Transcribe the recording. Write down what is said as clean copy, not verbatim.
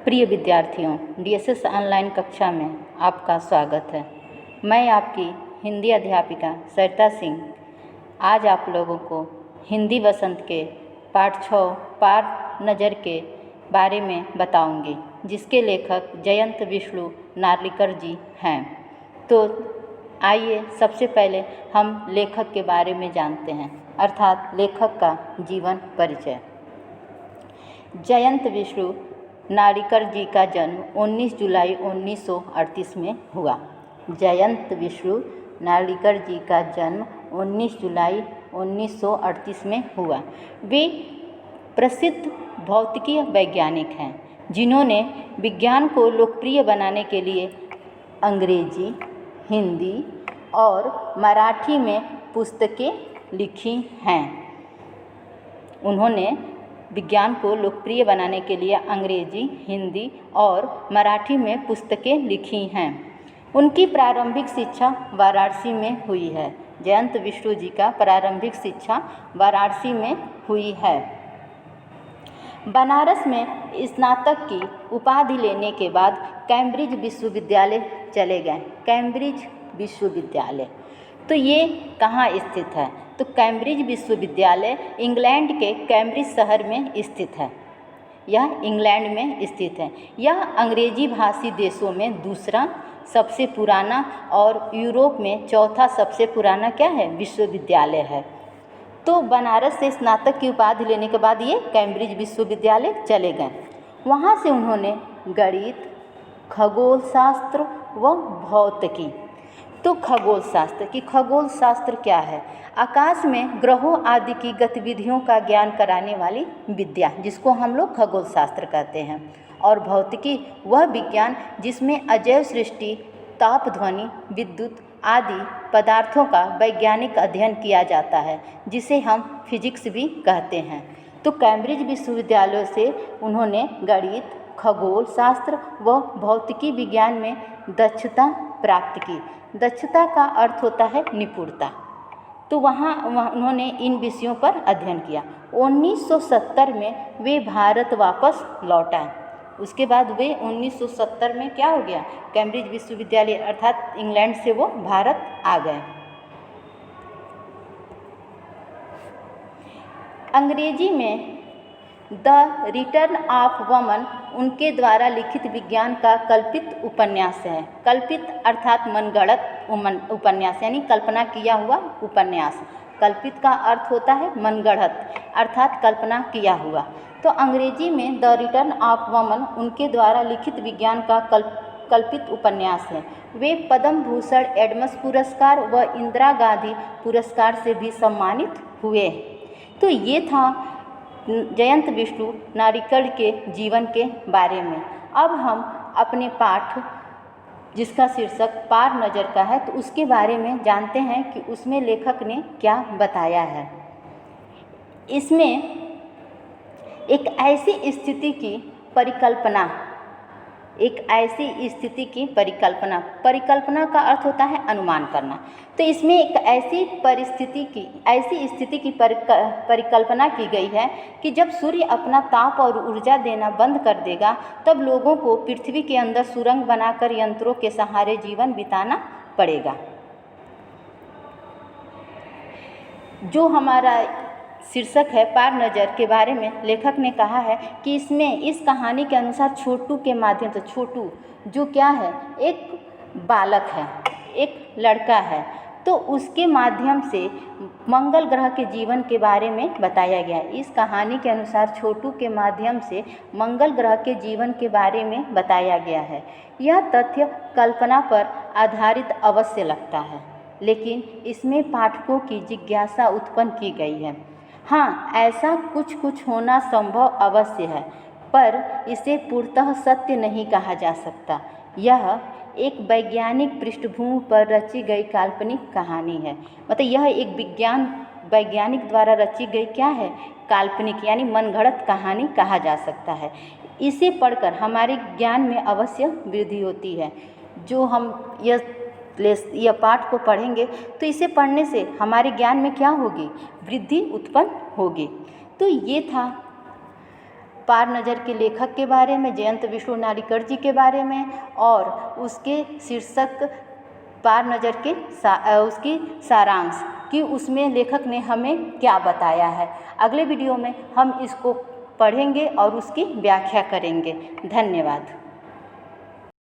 प्रिय विद्यार्थियों, DSS online कक्षा में आपका स्वागत है। मैं आपकी हिंदी अध्यापिका सरिता सिंह आज आप लोगों को हिंदी वसंत के पाठ 6 पार नज़र के बारे में बताऊंगी, जिसके लेखक जयंत विष्णु नार्लिकर जी हैं। तो आइए सबसे पहले हम लेखक के बारे में जानते हैं, अर्थात लेखक का जीवन परिचय। जयंत विष्णु नार्लिकर जी का जन्म 19 जुलाई 1938 में हुआ। जयंत विष्णु नार्लिकर जी का जन्म 19 जुलाई 1938 में हुआ। वे प्रसिद्ध भौतिकी वैज्ञानिक हैं, जिन्होंने विज्ञान को लोकप्रिय बनाने के लिए अंग्रेजी, हिंदी और मराठी में पुस्तकें लिखी हैं। उन्होंने विज्ञान को लोकप्रिय बनाने के लिए अंग्रेजी, हिंदी और मराठी में पुस्तकें लिखी हैं। उनकी प्रारंभिक शिक्षा वाराणसी में हुई है। जयंत विष्णु जी का प्रारंभिक शिक्षा वाराणसी में हुई है। बनारस में स्नातक की उपाधि लेने के बाद कैम्ब्रिज विश्वविद्यालय चले गए। कैम्ब्रिज विश्वविद्यालय तो ये कहाँ स्थित है? तो कैम्ब्रिज विश्वविद्यालय इंग्लैंड के कैम्ब्रिज शहर में स्थित है। यह इंग्लैंड में स्थित है। यह अंग्रेजी भाषी देशों में दूसरा सबसे पुराना और यूरोप में चौथा सबसे पुराना क्या है? विश्वविद्यालय है। तो बनारस से स्नातक की उपाधि लेने के बाद ये कैम्ब्रिज विश्वविद्यालय चले गए। वहाँ से उन्होंने गणित, खगोल शास्त्र व भौतिकी। तो खगोल शास्त्र की खगोल शास्त्र क्या है? आकाश में ग्रहों आदि की गतिविधियों का ज्ञान कराने वाली विद्या, जिसको हम लोग खगोल शास्त्र कहते हैं। और भौतिकी वह विज्ञान जिसमें अजैव सृष्टि, ताप, ध्वनि, विद्युत आदि पदार्थों का वैज्ञानिक अध्ययन किया जाता है, जिसे हम फिजिक्स भी कहते हैं। तो कैम्ब्रिज विश्वविद्यालय से उन्होंने गणित, खगोल शास्त्र व भौतिकी विज्ञान में दक्षता प्राप्त की। दक्षता का अर्थ होता है निपुणता। तो वहाँ उन्होंने इन विषयों पर अध्ययन किया। 1970 में वे भारत वापस लौट आए। उसके बाद वे 1970 में क्या हो गया? कैम्ब्रिज विश्वविद्यालय अर्थात इंग्लैंड से वो भारत आ गए। अंग्रेजी में द रिटर्न ऑफ वुमन उनके द्वारा लिखित विज्ञान का कल्पित उपन्यास है। कल्पित अर्थात मनगढ़ंत उपन्यास, यानी कल्पना किया हुआ उपन्यास। कल्पित का अर्थ होता है मनगढ़ंत अर्थात कल्पना किया हुआ। तो अंग्रेजी में द रिटर्न ऑफ वुमन उनके द्वारा लिखित विज्ञान का कल्पित उपन्यास है। वे पद्म भूषण, एडम्स पुरस्कार व इंदिरा गांधी पुरस्कार से भी सम्मानित हुए। तो ये था जयंत विष्णु नार्लिकर के जीवन के बारे में। अब हम अपने पाठ, जिसका शीर्षक पार नज़र का है, तो उसके बारे में जानते हैं कि उसमें लेखक ने क्या बताया है। इसमें एक ऐसी स्थिति की परिकल्पना, परिकल्पना का अर्थ होता है अनुमान करना। तो इसमें एक ऐसी स्थिति की परिकल्पना की गई है कि जब सूर्य अपना ताप और ऊर्जा देना बंद कर देगा, तब लोगों को पृथ्वी के अंदर सुरंग बनाकर यंत्रों के सहारे जीवन बिताना पड़ेगा। जो हमारा शीर्षक है पार नज़र के बारे में, लेखक ने कहा है कि इसमें इस कहानी के अनुसार छोटू के माध्यम से, छोटू जो क्या है? एक बालक है, एक लड़का है। तो उसके माध्यम से मंगल ग्रह के जीवन के बारे में बताया गया है। इस कहानी के अनुसार छोटू के माध्यम से मंगल ग्रह के जीवन के बारे में बताया गया है। यह तथ्य कल्पना पर आधारित अवश्य लगता है, लेकिन इसमें पाठकों की जिज्ञासा उत्पन्न की गई है। हाँ, ऐसा कुछ होना संभव अवश्य है, पर इसे पूर्णतः सत्य नहीं कहा जा सकता। यह एक वैज्ञानिक पृष्ठभूमि पर रची गई काल्पनिक कहानी है। मतलब यह एक वैज्ञानिक द्वारा रची गई क्या है? काल्पनिक, यानी मनगढ़ंत कहानी कहा जा सकता है। इसे पढ़कर हमारे ज्ञान में अवश्य वृद्धि होती है। जो हम यह पाठ को पढ़ेंगे तो इसे पढ़ने से हमारे ज्ञान में क्या होगी? वृद्धि उत्पन्न होगी। तो ये था पार नज़र के लेखक के बारे में, जयंत विष्णु नालिकर जी के बारे में, और उसके शीर्षक पार नज़र के उसकी सारांश कि उसमें लेखक ने हमें क्या बताया है। अगले वीडियो में हम इसको पढ़ेंगे और उसकी व्याख्या करेंगे। धन्यवाद।